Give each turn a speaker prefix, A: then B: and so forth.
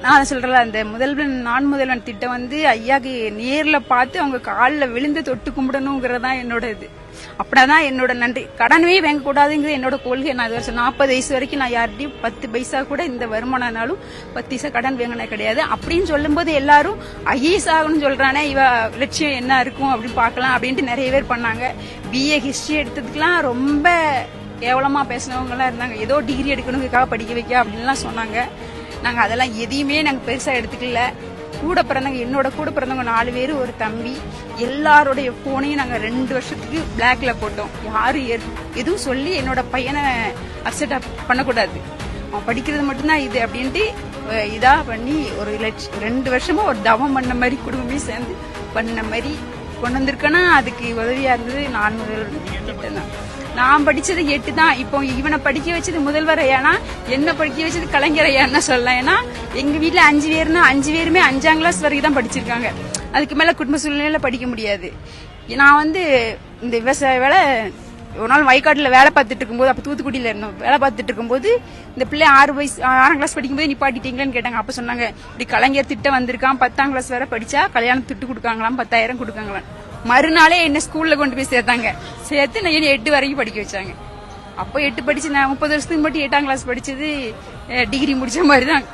A: நான் சொல்றேன், அந்த நான் முதல்வன் திட்டம் வந்து ஐயாக்கு நேர்ல பார்த்து அவங்க காலில் விழுந்து தொட்டு கும்பிடணுங்கிறதான் என்னோட இது. அப்படிதான் என்னோட நன்றி. கடனவே வாங்க கூடாதுங்கிறது என்னோட கொள்கை. நான் இது வருஷம் 40 வயசு வரைக்கும் நான் யார்கிட்டயும் 10 பைசா கூட இந்த வருமானம்னாலும் 10 பைசா கடன் வாங்கின கிடையாது. அப்படின்னு சொல்லும் போது எல்லாரும் ஐஏஎஸ் ஆகணும்னு சொல்றானே, இவ லட்சியம் என்ன இருக்கும் அப்படின்னு பாக்கலாம் அப்படின்ட்டு நிறைய பேர் பண்ணாங்க. BA ஹிஸ்டரி எடுத்ததுக்கெல்லாம் ரொம்ப கேவலமா பேசினவங்க எல்லாம் இருந்தாங்க. ஏதோ டிகிரி எடுக்கணுங்கிறதுக்காக படிக்க வைக்க அப்படின்லாம் சொன்னாங்க. நாங்க அதெல்லாம் எதையுமே நாங்க பெருசா எடுத்துக்கல. கூட பிறந்தவங்க, என்னோட கூட பிறந்தவங்க 4 பேர், ஒரு தம்பி, எல்லாருடைய போனையும் நாங்க 2 வருஷத்துக்கு பிளாக்ல போட்டோம். யாரும் எதுவும் சொல்லி என்னோட பையனை அக்செப்ட் பண்ணக்கூடாது, அவன் படிக்கிறது மட்டும்தான் இது அப்படின்ட்டு இதா பண்ணி ஒரு 2 வருஷமா ஒரு தவம் பண்ண மாதிரி குடும்பமே சேர்ந்து பண்ண மாதிரி கொண்டு வந்திருக்கேன்னா அதுக்கு உதவியா இருந்தது நான் முதல்வர் தான். நான் படிச்சது 8 தான். இப்போ இவனை படிக்க வச்சது முதல்வர் ஐயானா, என்ன படிக்க வச்சது கலைஞர் ஐயான்னு சொல்லலாம். ஏன்னா எங்க வீட்டுல 5 பேருனா 5 பேருமே 5ஆம் கிளாஸ் வரைக்கும் தான் படிச்சிருக்காங்க. அதுக்கு மேல குடும்ப சூழ்நிலையில படிக்க முடியாது. நான் வந்து இந்த விவசாய வேலை ஒரு நாள் வயக்காட்டுல வேலை பார்த்துட்டு இருக்கும்போது, அப்ப தூத்துக்குடியில இருந்தோம், வேலை பார்த்துட்டு இருக்கும்போது இந்த பிள்ளை 6ஆம் கிளாஸ் படிக்கும்போது நிப்பாட்டிட்டீங்களான்னு கேட்டாங்க. அப்ப சொன்னாங்க, இப்படி கலைஞர் திட்டம் வந்திருக்கான், 10ஆம் கிளாஸ் வரை படிச்சா கல்யாணம் திட்டு கொடுக்காங்களாம், 10,000 கொடுக்காங்களாம். மறுநாளே என்ன ஸ்கூல்ல கொண்டு போய் சேர்த்தாங்க. சேர்த்து நான் 8 வரைக்கும் படிக்க வச்சாங்க. அப்போ 8 படிச்சு நான் 30 வருஷத்துக்கு மட்டும் 8ஆம் கிளாஸ் படிச்சது டிகிரி முடிச்ச மாதிரி தான்.